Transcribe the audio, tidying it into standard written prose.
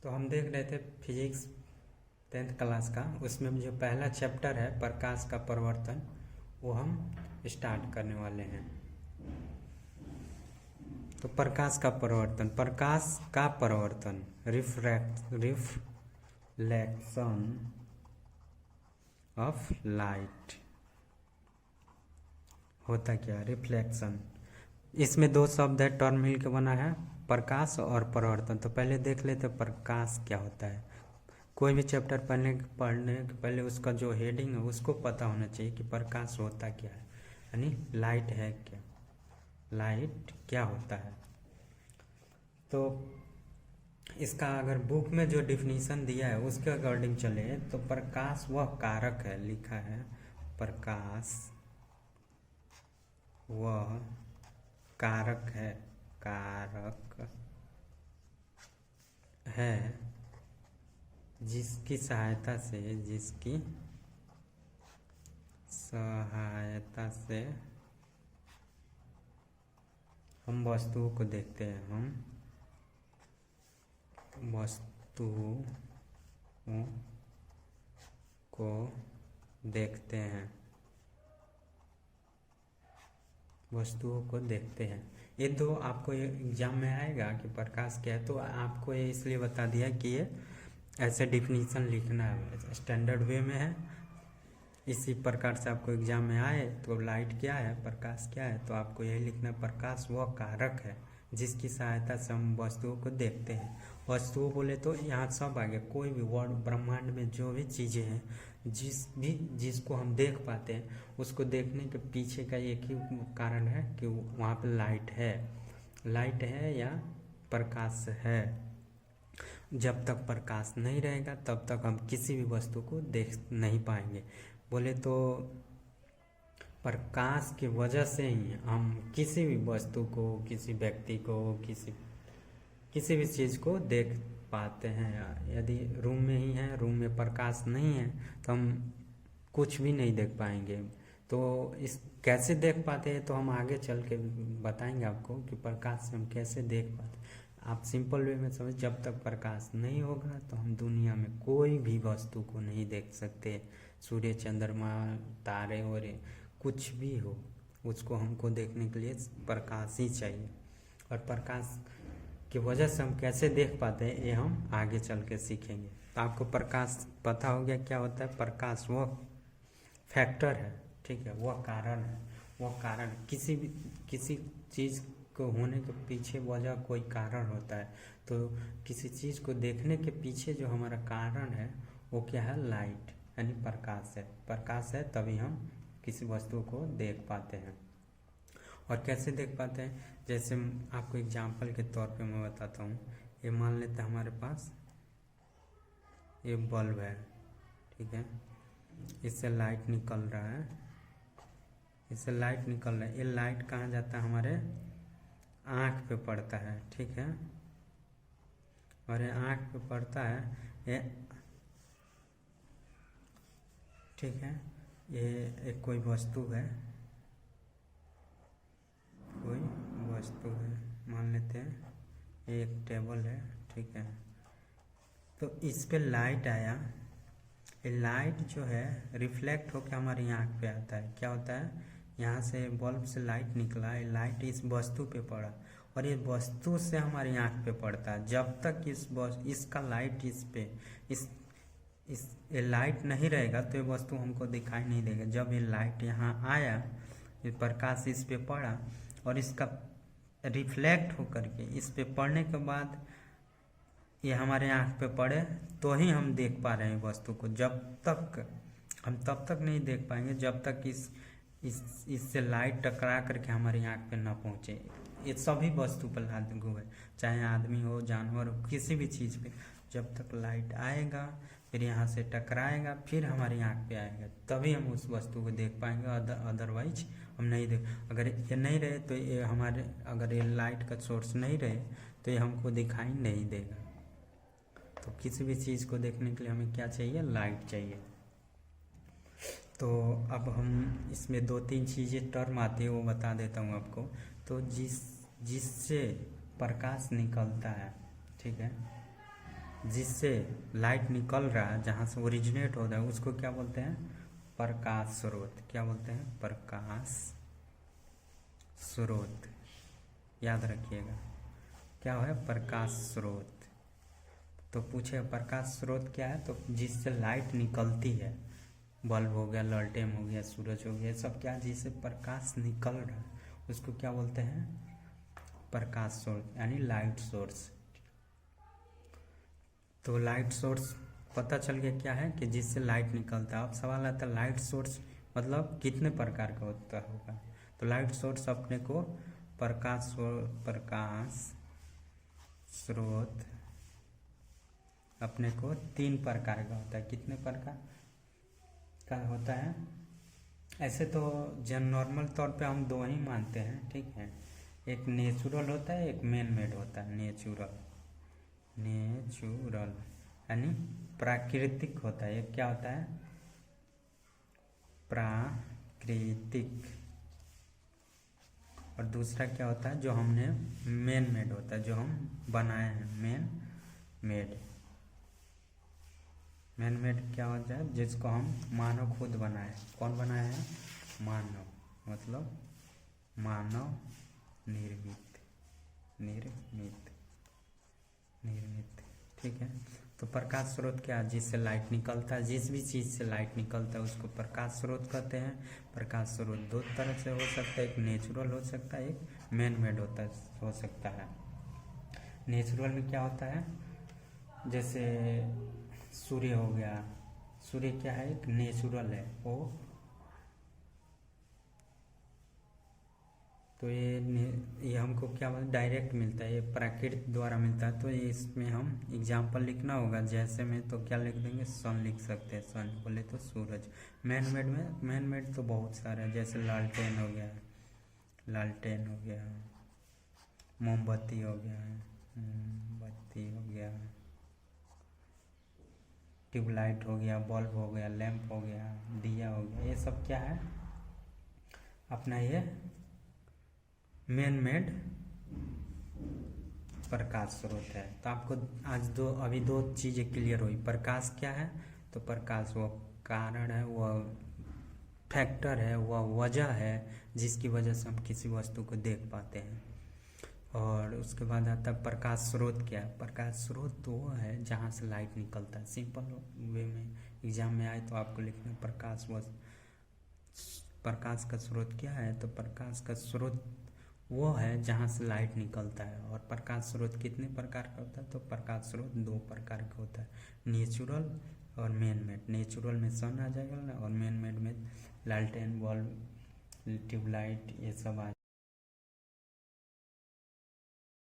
तो हम देख रहे थे फिजिक्स 10th क्लास का, उसमें जो पहला चैप्टर है प्रकाश का परिवर्तन, वो हम स्टार्ट करने वाले हैं। तो प्रकाश का परिवर्तन रिफ्लेक्शन ऑफ लाइट होता क्या? रिफ्लेक्शन, इसमें दो शब्द है, टर्म मिल के बना है, प्रकाश और परिवर्तन। तो पहले देख लेते प्रकाश क्या होता है। कोई भी चैप्टर पढ़ने के पहले उसका जो हेडिंग है उसको पता होना चाहिए कि प्रकाश होता क्या है, यानी लाइट है क्या, लाइट क्या होता है। तो इसका अगर बुक में जो डिफिनीशन दिया है उसके अकॉर्डिंग चले तो प्रकाश वह कारक है, लिखा है प्रकाश वह कारक है जिसकी सहायता से हम वस्तुओं को देखते हैं, हम वस्तुओं को देखते हैं, वस्तुओं को देखते हैं। ये दो आपको एग्जाम में आएगा कि प्रकाश क्या है, तो आपको ये इसलिए बता दिया कि ये ऐसे डिफिनीशन लिखना है, स्टैंडर्ड वे में है। इसी प्रकार से आपको एग्जाम में आए तो लाइट क्या है, प्रकाश क्या है, तो आपको यही लिखना है प्रकाश वह कारक है जिसकी सहायता से हम वस्तुओं को देखते हैं। वस्तुओं बोले तो यहाँ सब आ गया, कोई भी वर्ड ब्रह्मांड में जो भी चीज़ें हैं, जिसको हम देख पाते हैं, उसको देखने के पीछे का एक ही कारण है कि वहाँ पे लाइट है या प्रकाश है। जब तक प्रकाश नहीं रहेगा तब तक हम किसी भी वस्तु को देख नहीं पाएंगे। बोले तो प्रकाश की वजह से ही हम किसी भी वस्तु को, किसी व्यक्ति को, किसी भी चीज़ को देख पाते हैं। यदि रूम में ही है, रूम में प्रकाश नहीं है तो हम कुछ भी नहीं देख पाएंगे। तो इस कैसे देख पाते हैं तो हम आगे चल के बताएंगे आपको कि प्रकाश से हम कैसे देख पाते हैं। आप सिंपल वे में समझ, जब तक प्रकाश नहीं होगा तो हम दुनिया में कोई भी वस्तु को नहीं देख सकते। सूर्य, चंद्रमा, तारे और कुछ भी हो, उसको हमको देखने के लिए प्रकाश ही चाहिए। और प्रकाश की वजह से हम कैसे देख पाते हैं ये हम आगे चल के सीखेंगे। तो आपको प्रकाश पता हो गया क्या होता है। प्रकाश वह फैक्टर है, ठीक है, वह कारण है। वह कारण किसी चीज़ को होने के पीछे वजह कोई कारण होता है। तो किसी चीज़ को देखने के पीछे जो हमारा कारण है वो क्या है, लाइट यानी प्रकाश है। प्रकाश है तभी हम किसी वस्तु को देख पाते हैं। और कैसे देख पाते हैं, जैसे आपको एग्जाम्पल के तौर पे मैं बताता हूँ। ये मान लेते हैं हमारे पास ये बल्ब है, ठीक है, इससे लाइट निकल रहा है, ये लाइट कहाँ जाता है, हमारे आँख पे पड़ता है, ठीक है। और ये आँख पे पड़ता है, ये ठीक है, ये एक कोई वस्तु है, मान लेते हैं ये एक टेबल है, ठीक है। तो इस पे लाइट आया, ये लाइट जो है रिफ्लेक्ट होकर हमारी आँख पे आता है। क्या होता है, यहाँ से बल्ब से लाइट निकला, ये लाइट इस वस्तु पे पड़ा और ये वस्तु से हमारी आँख पे पड़ता है। जब तक इसका लाइट ये लाइट नहीं रहेगा तो ये वस्तु हमको दिखाई नहीं देगा। जब ये लाइट यहाँ आया, ये प्रकाश इस पे पड़ा और इसका रिफ्लेक्ट होकर के इस पे पड़ने के बाद ये हमारे आँख पे पड़े तो ही हम देख पा रहे हैं वस्तु को। हम तब तक नहीं देख पाएंगे जब तक इससे लाइट टकरा करके हमारी आँख पे ना पहुँचे। ये सभी वस्तु पर लागू है, चाहे आदमी हो, जानवर हो, किसी भी चीज़ पे। जब तक लाइट आएगा, फिर यहाँ से टकराएगा, फिर हमारी आँख पे आएगा, तभी हम उस वस्तु को देख पाएंगे। अदरवाइज हम नहीं देख। अगर ये नहीं रहे तो ये अगर ये लाइट का सोर्स नहीं रहे तो ये हमको दिखाई नहीं देगा। तो किसी भी चीज़ को देखने के लिए हमें क्या चाहिए, लाइट चाहिए। तो अब हम इसमें 2-3 चीज़ें टर्म आती है वो बता देता हूँ आपको। तो जिससे प्रकाश निकलता है, ठीक है, जिससे लाइट निकल रहा है, जहाँ से ओरिजिनेट हो रहा है, उसको क्या बोलते हैं? प्रकाश स्रोत। क्या बोलते हैं? प्रकाश स्रोत। याद रखिएगा, क्या है? प्रकाश स्रोत। तो पूछे प्रकाश स्रोत क्या है, तो जिससे लाइट निकलती है, बल्ब हो गया, लालटेन हो गया, सूरज हो गया, सब क्या, जिससे प्रकाश निकल रहा है, उसको क्या बोलते हैं? प्रकाश सोर्स, यानी लाइट सोर्स। तो लाइट सोर्स पता चल गया क्या है, कि जिससे लाइट निकलता है। अब सवाल आता है लाइट सोर्स मतलब कितने प्रकार का होता होगा? तो लाइट सोर्स अपने को प्रकाश स्रोत अपने को 3 प्रकार का होता है। कितने प्रकार का होता है? ऐसे तो जन नॉर्मल तौर पे हम 2 ही मानते हैं, ठीक है। एक नेचुरल होता है, एक मैन मेड होता है। नेचुरल यानी प्राकृतिक होता है। एक क्या होता है? प्राकृतिक। और दूसरा क्या होता है? जो हमने मैन मेड होता है, जो हम बनाए हैं, मैन मेड क्या होता है? जिसको हम मानव खुद बनाए। कौन बनाया है? मानव, मतलब मानव निर्मित, ठीक है। तो प्रकाश स्रोत क्या है? जिससे लाइट निकलता है, जिस भी चीज़ से लाइट निकलता है उसको प्रकाश स्रोत कहते हैं। प्रकाश स्रोत 2 तरह से हो सकता है, एक नेचुरल हो सकता है, एक मैन मेड हो सकता है। नेचुरल में क्या होता है? जैसे सूर्य हो गया। सूर्य क्या है? एक नेचुरल है वो। तो ये हमको क्या डायरेक्ट मिलता है, ये प्रकृति द्वारा मिलता है। तो ये इसमें हम एग्जाम्पल लिखना होगा। जैसे में तो क्या लिख देंगे? सन लिख सकते हैं, सन बोले तो सूरज। मैन मेड तो बहुत सारे हैं, जैसे लालटेन हो गया, मोमबत्ती हो गया, ट्यूबलाइट हो गया, बल्ब हो गया, लैंप हो गया, दिया हो गया। ये सब क्या है? अपना ये मैन मेड प्रकाश स्रोत है। तो आपको आज अभी 2 चीज़ें क्लियर हुई। प्रकाश क्या है? तो प्रकाश वो कारण है, वह फैक्टर है, वह वजह है जिसकी वजह से हम किसी वस्तु को देख पाते हैं। और उसके बाद आता है प्रकाश स्रोत। क्या है? प्रकाश स्रोत तो वो है जहाँ से लाइट निकलता है। सिंपल वे में एग्जाम में आए तो आपको लिखना प्रकाश का स्रोत क्या है? तो प्रकाश का स्रोत वो है जहाँ से लाइट निकलता है। और प्रकाश स्रोत कितने प्रकार का होता है? तो प्रकाश स्रोत 2 प्रकार का होता है, नेचुरल और मैन मेड। नेचुरल में सन आ जाएगा ना, और मैन मेड में लालटेन, बल्ब, ट्यूबलाइट, ये सब आ